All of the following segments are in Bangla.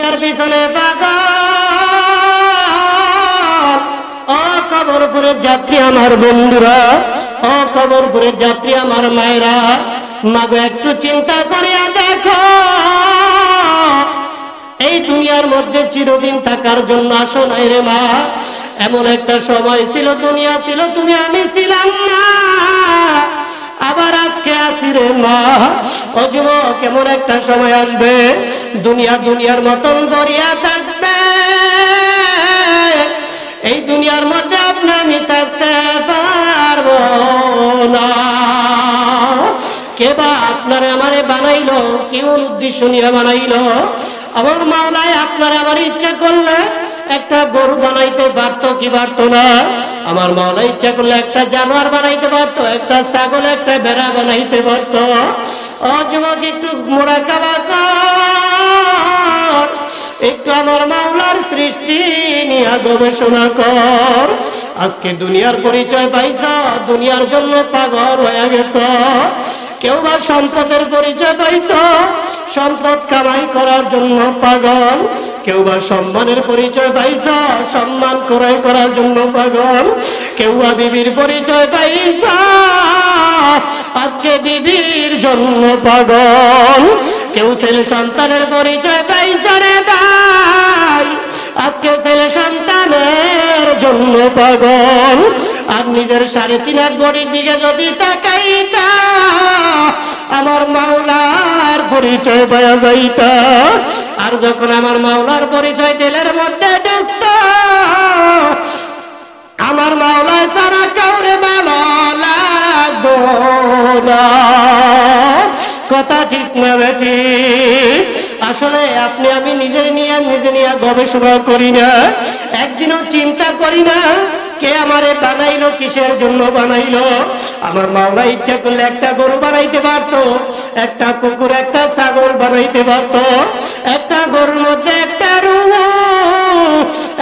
দুনিয়ার পিছনে পাগল। ও কবরপুরের যাত্রী আমার বন্ধুরা, ও কবরপুরের যাত্রী আমার মায়েরা, মাগো একটু চিন্তা করিয়া দেখো, এই দুনিয়ার মধ্যে চিরদিন থাকার জন্য আসো নাই রে মা। এমন একটা সময় ছিল, দুনিয়া ছিল, তুমি আমি ছিলাম না, আবার আজকে আসি রে মা। ও যুবক, কেমন একটা সময় আসবে দুনিয়া দুনিয়ার মতন গড়িয়া থাকবে, এই দুনিয়ার মধ্যে আপনি আমি থাকতে পারবো না। কে বা আপনারে আমারে বানাইলো, কেউ উদ্দেশ্য নিয়ে বানাইলো? আমার মাওলায় আপনার আমার ইচ্ছা করলে একটা গরু বানাইতে পারতো কি পারতো না? আমার মাওলা ইচ্ছা করলে একটা জানোয়ার বানাইতে পারতো, একটা ছাগল, একটা ভেড়া বানাইতে পারতো। ও যুবক, একটু মুরাকাবা কর, একটু আমার মাওলার সৃষ্টি নিয়ে গবেষণা কর। আজকে দুনিয়ার পরিচয় পাইছ, দুনিয়ার জন্য পাগল হয়ে গেছ। কেউ বা সম্পদের পরিচয় পাইছ, সম্পদ কামাই করার জন্য পাগল। কেউ বা সম্মানের পরিচয় পাইছ, সম্মান ক্রয় করার জন্য পাগল। কেউ বা বিবির পরিচয় পাইছ, আজকে বিবির জন্য পাগল। কেউ ছেলে সন্তানের পরিচয় পাইছ রে ভাই, আজকে ছেলে সন্তানের জন্য পাগল। আর নিজের 3.5 হাত বডির দিকে যদি তাকাইতা, আমার মাওলার পরিচয় পাওয়া যাইতা। আর যখন আমার মাওলার পরিচয় দিলের মধ্যে ঢুকত, আমার মাওলা সারা কাউরে ভালো লাগতো না। কথা ঠিক না বেটি? আসলে আপনি আমি নিজে নিয়ে গবেষণা করি না, একদিনও চিন্তা করি না কে আমারে বানাইলো, কিসের জন্য বানাইলো। আমার মাওলা ইচ্ছা করলে একটা গরু বানাইতে পারতো, একটা কুকুর, একটা ছাগল বানাইতে পারতো। একটা গরুর মধ্যে একটা রূহ,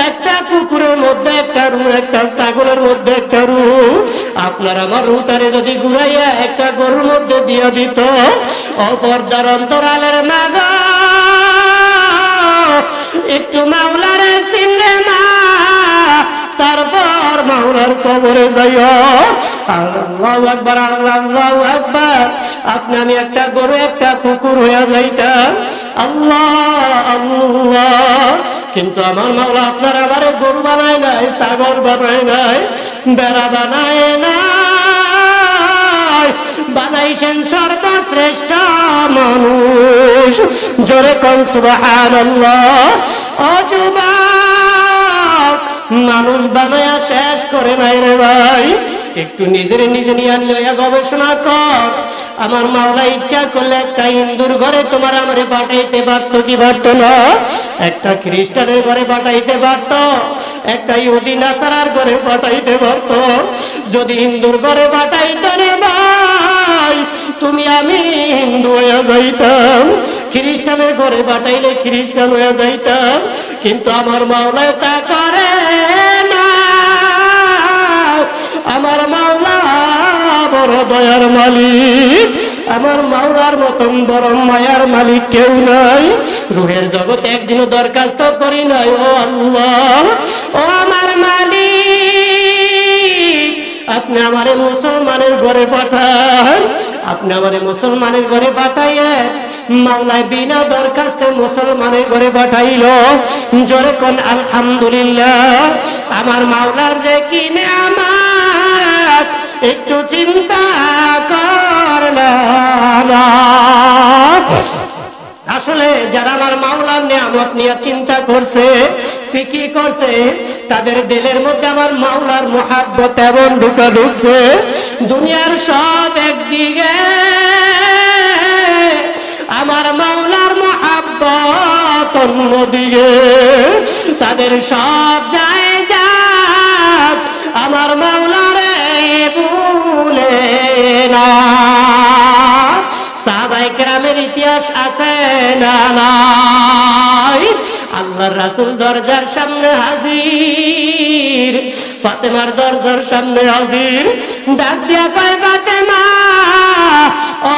একটা কুকুরের মধ্যে একটা রূহ, একটা ছাগলের মধ্যে একটা রূহ। আপনার আমার রূহটারে যদি ঘুরাইয়া একটা গরুর মধ্যে দিয়ে দিত, অপর্দার অন্তরালের মাগো, একটু মাওলারে চিনলে না, তারপর মাওলার কবরে যাইও। আল্লাহু আকবার, আল্লাহু আকবার। আপনি আমি একটা গরু, একটা কুকুর হয়ে যাইতাম। আল্লাহ আল্লাহ। কিন্তু আমার মাওলা আপনার আবার গরু বানায় নাই, ছাগল বানায় নাই, বেড়া বানায় নাই, বানাইছেন সর্বশ্রেষ্ঠ মানুষ। জোরে কোন সুবহানাল্লাহ। ও যুবক, মানুষ বানায়া শেষ করে নাই রে ভাই, একটু নিজে নিয়ে গবেষণা কর। আমার মাওলা ইচ্ছা করলে একটা হিন্দুর ঘরে তোমার আমারে পাঠাইতে পারতো কি পারতো না? একটা খ্রিস্টানের ঘরে পাঠাইতে পারতো, একটা ইহুদি নাসারার ঘরে পাঠাইতে পারতো। যদি হিন্দুর ঘরে পাঠাইতো রে ভাই, তুমি আমি হিন্দু হয়ে যাইতাম, খ্রিস্টানের ঘরে পাঠাইলে খ্রিস্টান হয়ে যাইতাম। কিন্তু আমার মাওলা তা করে না। আমার মাওলা বড় দয়ার মালিক, আমার মাওলার মতন বড় মায়ার মালিক কেউ নাই। রুহের জগতে একদিনও দরখাস্ত করি নাই, ও আল্লাহ, ও আমার মালিক, আপনি আমারে মুসলমানের ঘরে পাঠান। আপনি আমারে মুসলমানের ঘরে পাঠাইয়ে মাওলায় বিনা দরখাস্তে মুসলমানের ঘরে পাঠাইল। জোরে কোন আলহামদুলিল্লাহ। আমার মাওলার যে কি নেয়ামত, একটু চিন্তা করলাম। আসলে যারা আমার মাওলার নিয়ামত নিয়ে চিন্তা করছে, ফিকির করছে, তাদের দিলের মধ্যে আমার মাওলার মুহাব্বত এমন ঢুকছে, দুনিয়ার সব একদিকে, আমার মাওলার মুহাব্বত অন্যদিকে। তাদের সব জায়গা আমার মাওলারে ভুলে না। সাহাবায়ে কেরামের ইতিহাস আছে না নাই? আল্লাহর রাসূল দরজার সামনে হাজির, ফাতেমার দরজার সামনে হাজির। ডাক দিয়া কয় ফাতেমা, ও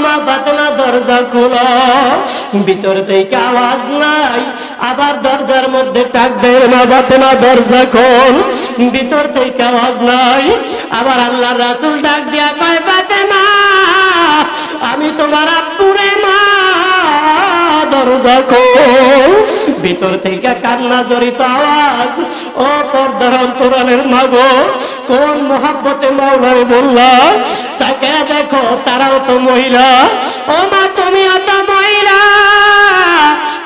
মা ফাতেমা দরজা খোলো। ভিতর থেকে আওয়াজ নাই, আবার দরজার মধ্যে ডাক দেয় মা ফাতেমা দরজা খোল। ভিতর থেকে আওয়াজ নাই, আবার আল্লাহর রাসূল ডাক দিয়া কয় ফাতেমা, আমি তোমার আব্বুরে মা দরজা খোল। ভিতর থেকে কান্না জড়িত আওয়াজ। ও পর্দার অন্তরালের মা গো, কোন মহাব্বতে মাওলারে বললা? তাকে দেখো, তারাও তো মহিলা। ও মা তুমিও তো মহিলা,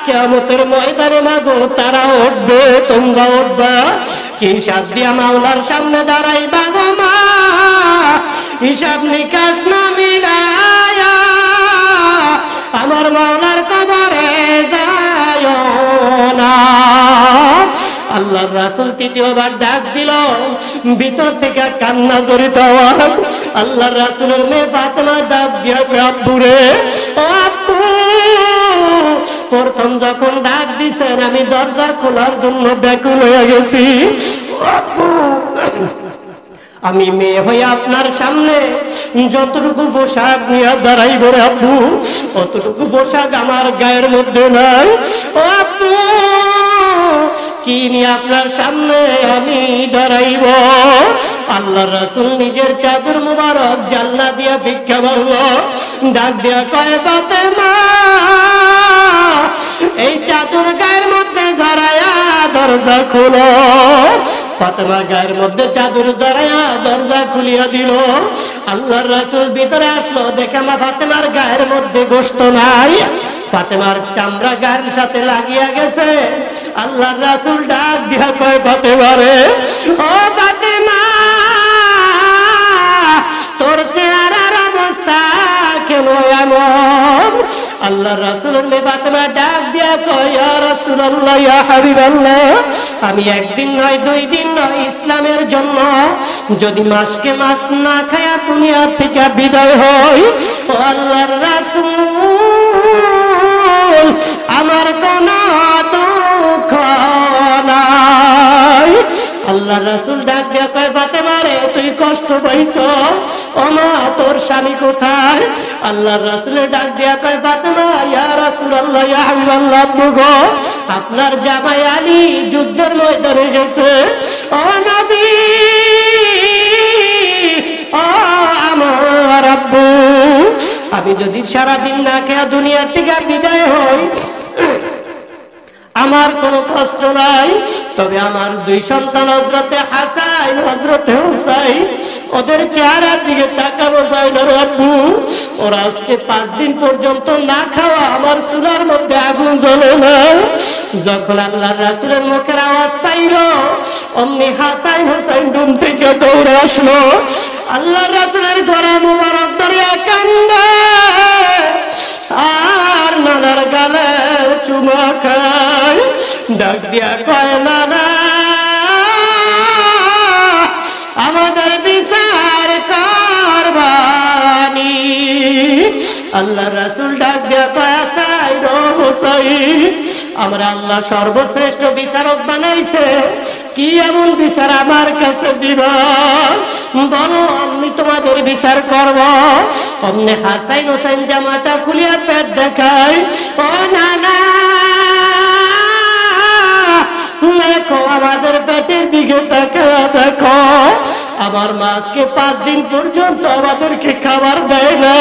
কিয়ামতের ময়দানে মা গো তারা উঠবে, তোমরা উঠবা। কি হিসাব দিয়া মাওলার সামনে দাঁড়াইবা গো মা? হিসাব নিকাশ না মিলায়া আমার মাওলার কবরে যায় না। আল্লাহর রাসূল তৃতীয়বার ডাক দিল, ভিতর থেকে কান্না জড়িত আওয়াজ। আল্লাহর রাসূলের মেয়ে ফাতেমা ডাক দিয়া আব্বুরে, ও আব্বু, প্রথম যখন ডাক দিছেন আমি দরজা খোলার জন্য ব্যাকুল হয়ে গেছি। আমি মেয়ে হয়ে আপনার সামনে যতটুকু পোশাক নিয়ে দাঁড়াইব রে আব্বু, অতটুকু পোশাক আমার গায়ের মধ্যে নাই। ও আব্বু, কি নিয়ে আপনার সামনে আমি দাঁড়াইব? আল্লাহর রাসূল নিজের চাদর মুবারক জালনা দিয়া ভিক্ষা করল। ডাক দিয়া কয় ফাতেমা, এই চাদর গায়ের মধ্যে জড়ায়া দরজা খোলো। ফাতেমা গায়ের মধ্যে চাদর জড়ায়া দরজা খুলিয়া দিল। আল্লাহর রাসূল ভিতরে আসলো, দেখে মা ফাতেমার গায়ের মধ্যে গোশত নাই, ফাতেমার চামড়া গায়ের সাথে লাগিয়া গেছে। আল্লাহর রাসূল ডাক দিয়া কয় ফাতেমা রে, ও ফাতেমা, তোর চেহারার অবস্থা কেন এমন? আল্লাহর রাসূলের মেয়ে ফাতেমা ডাক দিয়া কয়, ইয়া রাসূলুল্লাহ, ইয়া হাবিবাল্লাহ, আমি একদিন নয়, 2 দিন নয়, ইসলামের জন্য যদি মাসকে মাস না খায়া দুনিয়া থেকে বিদায় হই, ও আল্লাহর রাসূল, আমার কোনো দুঃখ নাই। আল্লাহর রাসূল ডাক দিয়া কয় ফাতেমা রে, তুই কষ্ট পাইছো? ও মা, তোর স্বামী কোথায়? আল্লাহর রাসূলের ডাক দিয়া কয় ফাতেমা, ইয়া রাসূলুল্লাহ, ইয়া হাবিবাল্লাহ, গো আপনার জামাই আলী যুদ্ধের ময়দানে গেছে। ও নবী, ও আমার আব্বু, আমি যদি সারাদিন না খেয়ে দুনিয়া থেকে বিদায় হই আমার কোনো কষ্ট নাই, তবে আমার 2 সন্তান হযরতে হাসান, হযরতে হুসাইন, ওদের চেহারার দিকে তাকাবো যায় না আব্বু। ওরা আজকে 5 দিন পর্যন্ত না খাওয়া, আমার চুলার মধ্যে আগুন জ্বলে না। যখন আল্লাহর রাসূলের মুখের আওয়াজ পাইল, অমনি হাসান হুসাইন ঘুম থেকে দৌড়ে আসলো। আল্লাহর রাসূলের গলা মুবারক ধরিয়া কান্দে আর নানার গালে চুমা খায়। ডাক দিয়া কয়, নানা, আমাদের বিচার করবানি। আল্লাহর রাসূল ডাক দিয়া কয়, হাসান ও হুসাইন, আমরা আল্লাহ সর্বশ্রেষ্ঠ বিচারক বানাইছে, কি এমন বিচার আমার কাছে দিবা? বলো, আমি তোমাদের বিচার করব। অমনি হাসান হুসাইন জামাটা খুলিয়া পেট দেখায়। ও নানা, দেখো আমাদের পেটের দিকে তাকায়া দেখো, আমার মা আজকে 5 দিন পর্যন্ত আমাদেরকে খাবার দেয় না।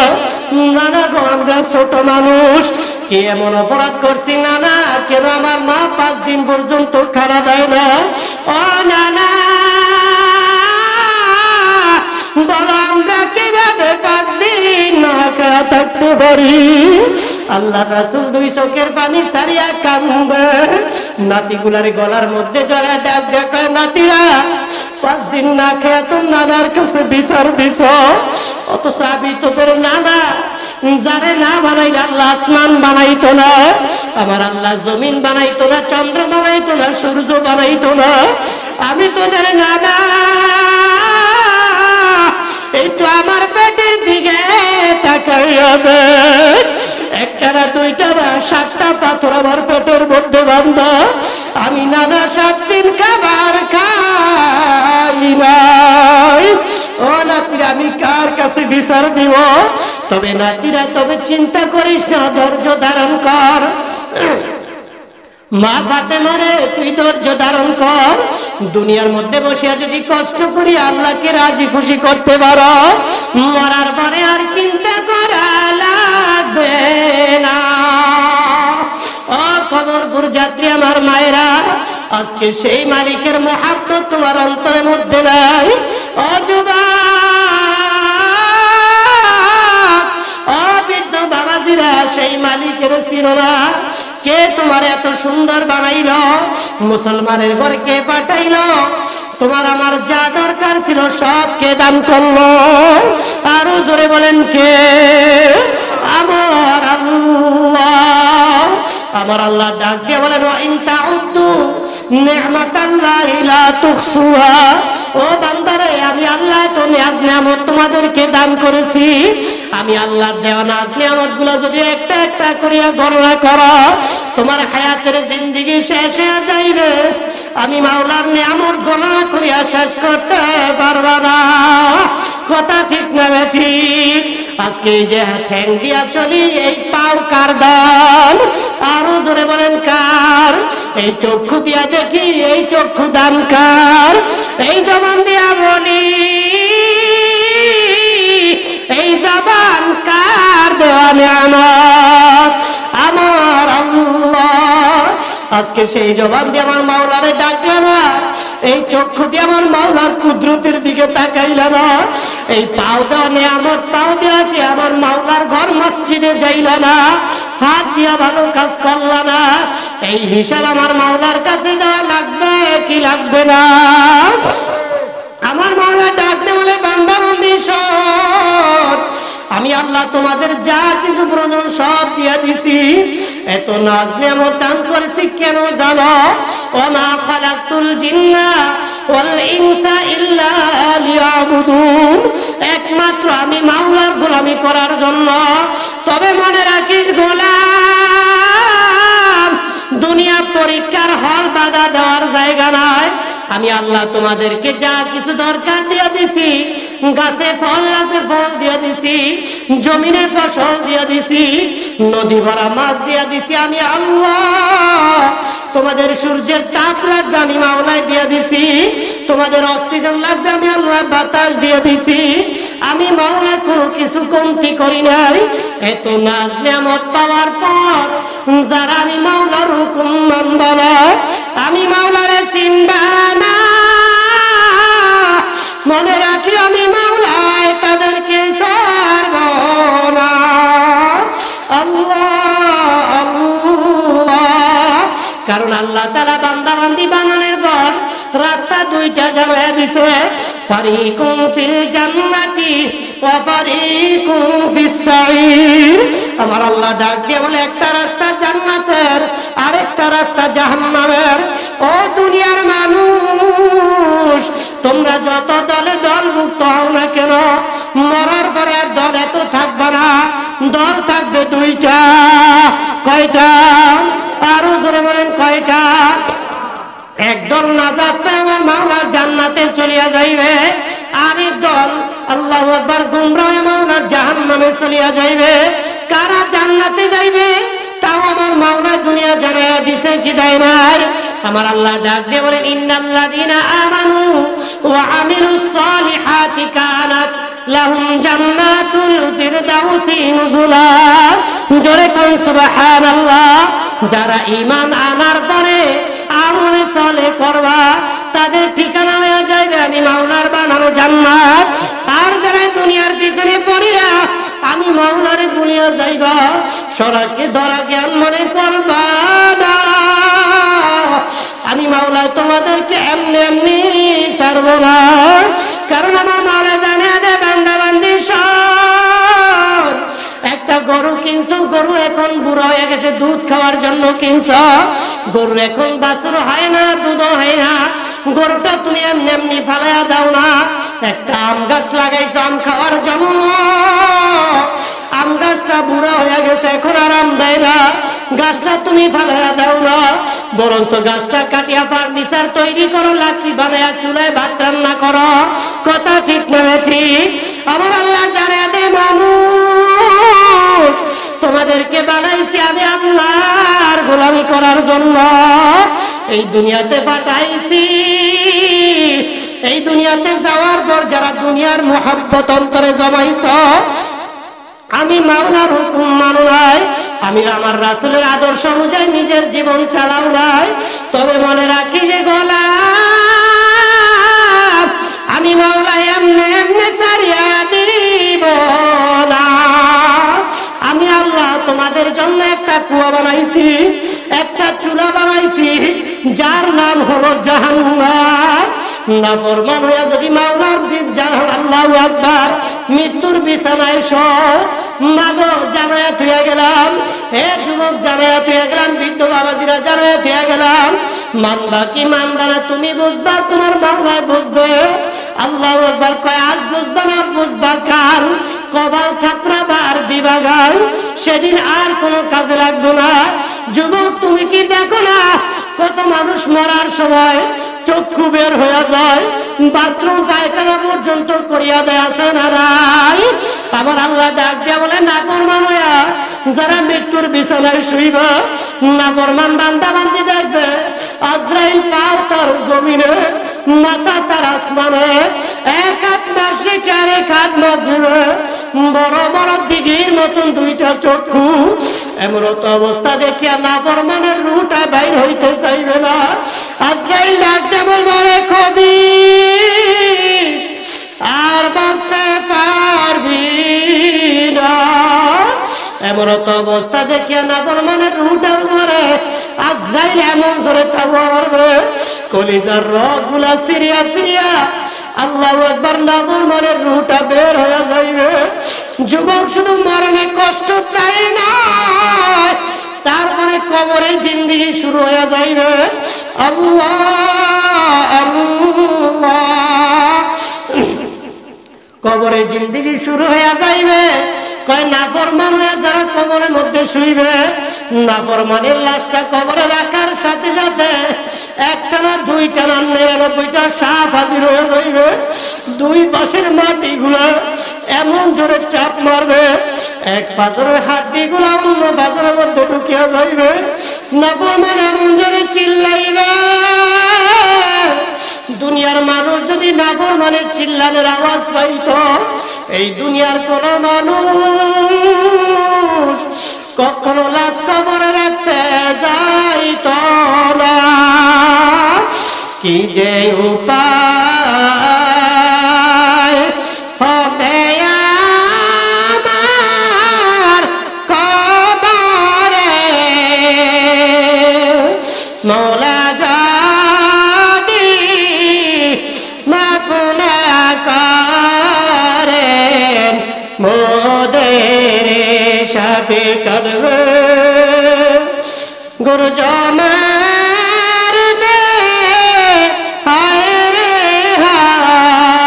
নানা গো, আমরা ছোট মানুষ, কি এমন অপরাধ করছি নানা? কেন আমার মা 5 দিন পর্যন্ত খাবার দেয় না? ও নানা, বলো আমরা কিভাবে 5 দিন না খেয়ে থাকতে পারি? আল্লাহ রাসূল 2 চোখের পানি সারিয়া কান্দে। নাতিগুলার গলার মধ্যে জড়া ডাক দেখা, নাতিরা 5 দিন না খেয়ে তোর নানার কাছে বিচার দিছ, অথচ আমি তোদের নানা, যারে না বানাইলে আল্লাহ আসমান বানাইতো না, আমার আল্লাহ জমিন বানাইতো না, চন্দ্র বানাইতো না, সূর্য বানাইতো না, আমি তোদের নানা। একটু আমার পেটের দিকে তাকাইয়া দেখ, 1টা না 2টা না 7টা পাথর আমার পেটের মধ্যে বাঁধা, আমি নানা 7 দিন খাবার খাই নাই। ও নাতিরা, আমি কার কাছে বিচার দিব? তবে নাতিরা, তবে চিন্তা করিস না, ধৈর্য ধারণ কর। মা ফাতেমা রে, তুই ধৈর্য ধারণ কর। দুনিয়ার মধ্যে বসে যদি কষ্ট করি আল্লাহকে রাজি খুশি করতে পারো, মরার পরে আর চিন্তা করা লাগবে না। ও কবরপুর যাত্রী আমার মায়েরা, আজকে সেই মালিকের মহব্বত তোমার অন্তরের মধ্যে নাই। ও যুবক, ও বৃদ্ধ বাবাজিরা, সেই মালিকের চিনো না? কে তোমার এত সুন্দর বানাইল? মুসলমানের ঘরে কে পাঠাইল? তোমার আমার যা দরকার ছিল সব কে দান করলো? আরো জোরে বলেন, কে? আমার আল্লাহ। আমার আল্লাহ ডাক দিয়ে বলেন, ইন তাউদ্দু নি'মাতাল্লাহি লা তুহসুহা। ও বান্দারে, আমি আল্লাহ তো নিয়াজ নিয়ামত তোমাদেরকে দান করেছি। আমি আল্লাহর দেওয়া নাজ নিয়ামত গুলো যদি একটা একটা করিয়া গণনা করো, তোমার হায়াতের জিন্দেগি শেষ হয়ে যাইবে। আমি মাওলার নিয়ামত গণনা করিয়া শেষ করতে পারবা না। কথা ঠিক না ঠিক? আজকে এই যে ঠ্যাং দিয়া চলি, এই পাও কার দান? আরো জোরে বলেন, কার? এই চক্ষু দিয়া দেখি, এই চক্ষু দান কার? এই জবান দিয়া বলি, এই জবান কার দেওয়া নিয়ামত? আমার আল্লাহ। আজকে সেই জবান দিয়ে আমার মাওলারে ডাকলাম না, এই চক্ষু দিয়ে আমার মাওলার কুদরতের দিকে তাকাইল না, এই পাও দেওয়া নিয়ামত পাও দেওয়াছে আমার মাওলার ঘর মসজিদে যাইল না, হাত দিয়া ভালো কাজ করল না, এই হিসাব আমার মাওলার কাছে দেওয়া লাগবে কি লাগবে না? আমার মাওলা ডাকতে বলে, বান্দা বান্দি শোন, আমি আল্লাহ তোমাদের যা কিছু প্রয়োজন সব দিয়া দিছি। এত নাজ নিয়ামত দান করেছি কেন জানো? ওমা খালাকতুল জিন্না ওয়াল ইনসা ইল্লা লিয়াবুদুন, একমাত্র আমি মাওলার গোলামি করার জন্য। তবে মনে রাখিস গোলাম, দুনিয়া পরীক্ষার হল বাধা দেওয়ার জায়গা নয়। আমি আল্লাহ তোমাদেরকে যা কিছু দরকার দিয়ে দিছি, গাছে ফল লাগবে ফল দিয়ে দিছি, জমিনে ফসল দিয়ে দিছি, নদী ভরা মাছ দিয়ে দিছি। আমি আল্লাহ তোমাদের সূর্যের তাপ লাগবে, আমি মাওলাই দিয়ে দিছি। তোমাদের অক্সিজেন লাগবে, আমি আল্লাহ বাতাস দিয়ে দিছি। আমি মাওলা কোনো কিছু কমতি করি নাই। এত নাজ নিয়ামত পাওয়ার পর যারা আমি মাওলার হুকুম মানব না, আমি মাওলারে চিনবা না, মনে রাখি আমি মাওলায় তাদেরকে ছাড়ব না। আল্লাহ আল্লাহ। কারণ আল্লাহ তাআলা বান্দা বান্দি বানানোর পর রাস্তা দুইটা জানায় দিছে, ফারিকুম ফিল জান্নাতি ওয়া ফারিকুম ফিস সাঈর। আমার আল্লাহ ডাক দিয়ে বলে, একটা রাস্তা জান্নাতের, আরেকটা রাস্তা জাহান্নামের। ও দুনিয়ার মানুষ, তোমরা যত দলে দলভুক্ত হও না কেন, মরার পরে আর দল এত থাকবে না, দল থাকবে দুইটা। কয়টা? আরো জোরে বলেন, কয়টা? একদল নাজাত পেয়ে আমার মাওলার জান্নাতে চলিয়া যাইবে, আরেক দল আল্লাহু আকবার গুমরাহ মাওলার জাহান্নামে চলিয়া যাইবে। কারা জান্নাতে যাইবে তাও আমার মাওলা দুনিয়া জানায়া দিছে কি দেয় নাই? আমার আল্লাহ ডাক দিয়ে বলেন, ইন্নাল্লাযীনা আমানু ওয়া আমিলুস সালিহাতি কানাত লাহুম জান্নাতুল ফিরদাউসি নুজুলা। জোরে কোন সুবহানাল্লাহ। যারা ঈমান আনার পরে আমল সালেহ করবা, তাদের ঠিকানা হয়ে যাবে আমি মাওলার বানানো জান্নাত। আর যারা দুনিয়ার পিছনে পড়িয়া আমি মাওলারে ভুলিয়া যাইবা, সরাকে ধরা জ্ঞান মনে করবা না, আমি মাওলা তোমাদেরকে এমনি এমনি ছাড়বো না। কারণ আমার মাওলা জানে দে বান্দা বান্দি সব। একটা গরু কিনছো, গরু এখন বুড়ো হয়ে গেছে, দুধ খাওয়ার জন্য কিনছো, গরু এখন বাছুর হয় না, দুধও হয় না, গরুটা তুমি এমনি এমনি ফালাইয়া যাও না। একটা আম গাছ লাগাইছো আম খাওয়ার জন্য, আম গাছটা বুড়া হয়ে গেছে, এখন আর আম দেয় না, গাছটা তুমি ফালাইয়া দাও না। বরঞ্চ গাছটা কাটিয়া ফার্নিচার তৈরি করো, লাকড়ি বানায়া চুলায় ভাত রান্না করো। কথা ঠিক না ঠিক? আমার আল্লাহ জানে দে মানুষ, তোমাদেরকে বানাইছি আমি আল্লাহর গোলামি করার জন্য, এই দুনিয়াতে পাঠাইছি। এই দুনিয়াতে যাওয়ার পর যারা দুনিয়ার মোহাব্বত অন্তরে জমাইছ, আমি মাওলার হুকুম মানো নাই, আমি আমার রাসূলের আদর্শ অনুযায়ী নিজের জীবন চালাও নাই, তবে মনে রাখি যে গোলাম আমি মাওলা এমনে এমনে ছাড়িয়া দিব না। আমি আল্লাহ তোমাদের জন্য একটা কুয়া বানাইছি, একটা চুলা বানাইছি, যার নাম হলো জাহান্নাম। নাফরমান হইয়া যদি মাওলার আল্লাহু আকবার মৃত্যুর বিছানায় মাগো জানায়া তুইয়া গেলাম, হে যুবক জানায়া তুইয়া গেলাম, বৃদ্ধ বাবাজিরা জানায়া তুইয়া গেলাম, মানবা কি মানবা না তুমি বুঝবা, তোমার মাওলায় বুঝবে। আল্লাহু আকবার কয় আজ বুঝবা না বুঝবা কাল, কবাল খাতরা বার দিবা গাল, সেদিন আর কোনো কাজে লাগবে না। যুবক তুমি কি দেখো না কত মানুষ মরার সময় চক্ষু বের হয়ে যায়, বাথরুম পায়খানা পর্যন্ত করিয়া দেয়, আছে না নাই? আমার আল্লাহ ডাক দিয়া বলে নাফরমান হইয়া যারা মৃত্যুর বিছানায় শুইবা, নাফরমান বান্দা বান্দি দেখবে আজরাইল পাও তার জমিনে, মাথা তার আসমানে, এক হাত মাসিকে আর এক হাত মাগরিবে, বড় বড় দিঘির মতন দুইটা চক্ষু। এমন তো অবস্থা দেখিয়া নাফরমানের রুটা বাইর হইতে চাইবে না। আজরাইল ডাক দিয়া বলবে রে কবি আর বাঁচতে পারবি না। এমন তো অবস্থা দেখিয়া নাফরমানের রুটার উপরে আজরাইল এমন ধরে থাকবে, কলিজার রগগুলা সিরিয়া সিরিয়া আল্লাহু আকবার নাফরমানের রুটা বের হয়ে যাইবে। যুবক শুধু মরণে কষ্ট চাই না, তারপরে কবরের জিন্দেগি শুরু হয়ে যাইবে। আল্লাহ আল্লাহ, কবরের জিন্দেগি শুরু হয়ে যাইবে। কয় নাফরমান হয়ে যারা কবরের মধ্যে শুইবে, নাফরমানের লাশটা কবরে রাখার সাথে সাথে একটা না দুইটা না 99টা সাপ হাজির হয়ে যাইবে। দুই পাশের মাটিগুলা এমন জোরে চাপ মারবে, এক পাথরের হাড্ডিগুলা অন্য পাথরের মধ্যে ঢুকিয়া যাইবে। নাফরমান এমন জোরে চিল্লাইবে, দুনিয়ার মানুষ যদি নাফরমানের চিল্লানের আওয়াজ পাইত, এই দুনিয়ার কোন মানুষ কখনো লাশ কবরে রাখতে যাইত না। কি যে উপায় হবে আমার কবরে, মওলা করবে গুরু জমারবে হায় রে হায়,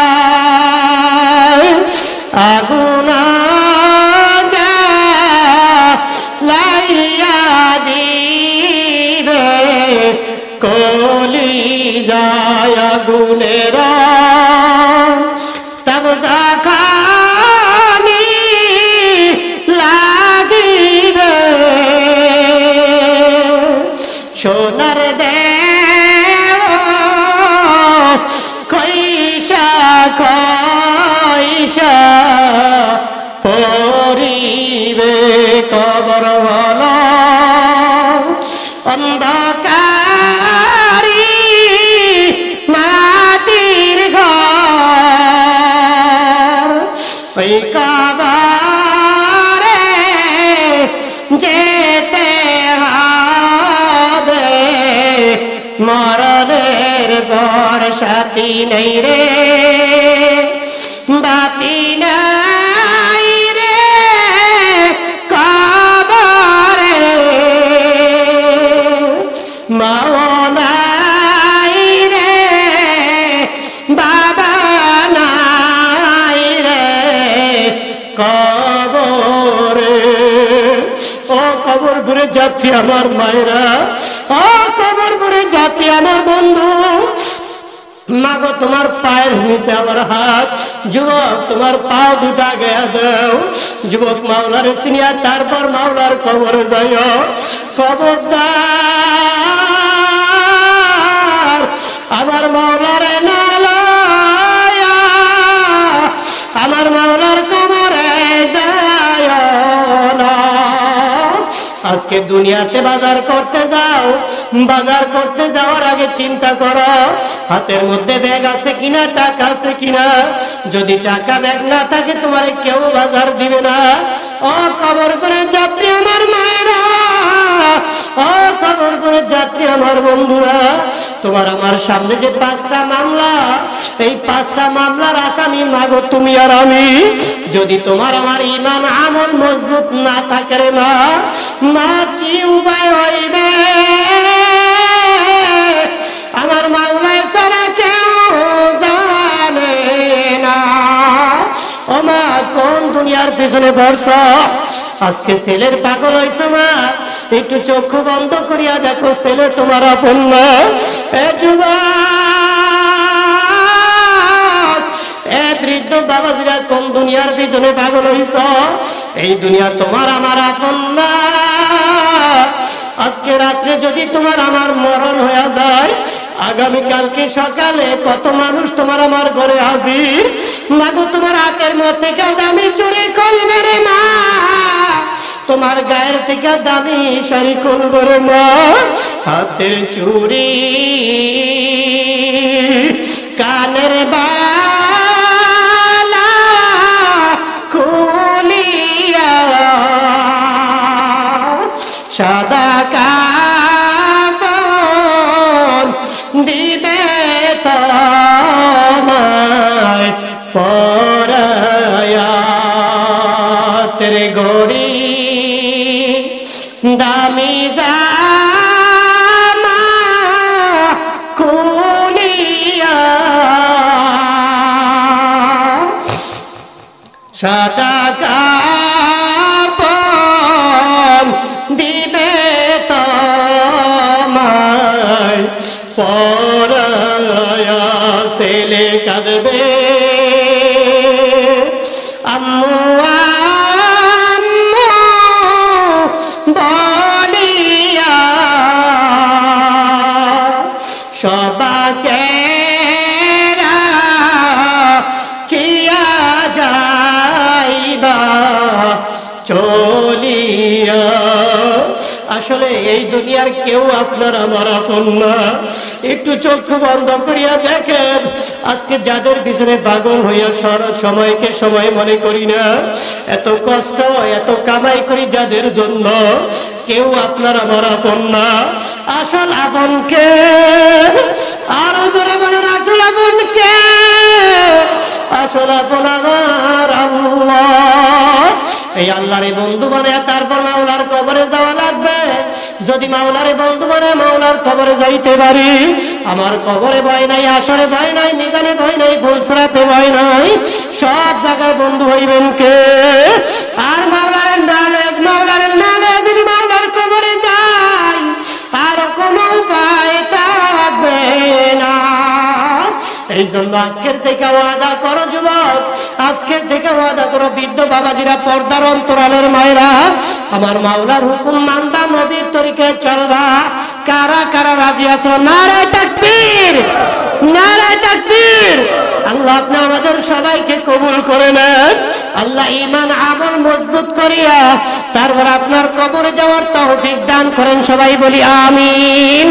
আগুন লাইয়া দিবে কলি যায় আগুনের তব জাখানি লাগিবে। সোনার দেও কইসা কইসা পরিবে কবর বলো, অন্ধকারী মাটির ঘর, ওই কবরে যেতে হবে, মরণের পর সাথী নেই রে, বাতি নাই রে কবরে, মাও নাই রে, বাবা নাই রে কবরে। ও কবর ঘুরে যাত্রী আমার মায়েরা, ও কবর যাত্রী আমার বন্ধু, মাগো তোমার পায়ের নিচে আমার হাত, যুবক তোমার পা দুটা গেয়া দাও। যুবক মাওলার সিনিয়া, তারপর মাওলার কবরে যাও। খবরদার আমার মাওলারে না লয়া, আমার মাওলার কবরে যায় না। আজকে দুনিয়াতে বাজার করতে যাও, বাজার করতে যাওয়ার আগে চিন্তা করো হাতের মধ্যে ব্যাগ আছে কিনা, টাকা আছে কিনা। যদি টাকা ব্যাগ না থাকে তোমার কেউ বাজার দিবে না। ও কবর করে যাত্রী আমার মায়েরা, ও কবর করে যাত্রী আমার বন্ধুরা, তোমার আমার সামনে যে 5টা মামলা, এই 5টা মামলার আসামি মাগো তুমি আর আমি। যদি তোমার আমার ঈমান আমল মজবুত না থাকে রে মা, মা কি উপায় হইবে? আমার মাওলা ছাড়া কেউ জানে না। ও মা কোন দুনিয়ার পেছনে পড়ছ? আজকে ছেলের পাগল হইছ মা, একটু চক্ষু বন্ধ করিয়া দেখো ছেলে তোমার আপন না। এ যুবক, এ বৃদ্ধ বাবাজিরা কোন দুনিয়ার পিছনে পাগল হইছ? এই দুনিয়া তোমার আমার আপন না। আজকে রাত্রে যদি তোমার আমার মরণ হয়ে যায়, আগামীকালকে সকালে কত মানুষ তোমার আমার ঘরে হাজির। মাগো তোমার হাতের মধ্যে দামি চুরি খুলবে রে মা, তোমার গায়ের থেকে দামি শাড়ি খুলবে রে মা। হাতের চুরি, কানের বালা খুলিয়া, সাদা কাপড় দিবে তোমায় পরায়া। তেরে গড়ি দামি জামা খুলিয়া, সাদা কাপড় দিবে তোমায় পরায়া। ছেলে কাঁদবে আম্মু আম্মু বলিয়া, সবাকে কিয়া যাইবা চলিয়া। আসলে এই দুনিয়ার কেউ আপনার আমার আপন না। একটু চক্ষু বন্ধ করিয়া দেখেন, আজকে যাদের পিছনে পাগল হইয়া সারা সময়কে সময় মনে করি না, এত কষ্ট এত কামাই করি যাদের জন্য, কেউ আপনার আমার আপন না। আসল আপনকে আরো জোরে বলেন, আসল আপনকে? আসল আপন আমার আল্লাহ। এই আল্লাহরে বন্ধু বানায় তারপর মাওলার কবরে যাওয়া লাগবে। যদি মাওলারে বন্ধু বানায় মাওলার কবরে যাইতে পারি, আমার কবরে ভয় নাই, আসরে ভয় নাই, মিজানে ভয় নাই, ফুলসরাতে ভয় নাই, সব জায়গায় বন্ধু হইবেন কে? আর মাওলারে নামে যদি মাওলার কবরে যাই, আর কোনো উপায় থাকবে না। এই জন্য আজকের থেকে ওয়াদা করো যুবক, আজকের থেকে ওয়াদা করো বৃদ্ধ বাবাজিরা, পর্দার অন্তরালের মায়েরা, আমার মাওলার হুকুম মানবা, নবীর তরিকায় চলবা। কারা কারা রাজি আছো? নারায়ে তাকবীর, নারায়ে তাকবীর। আল্লাহ আপনি আমাদের সবাইকে কবুল করে নেন। আল্লাহ ঈমান আমল মজবুত করিয়া তারপর আপনার কবরে যাওয়ার তৌফিক দান করেন। সবাই বলি আমিন।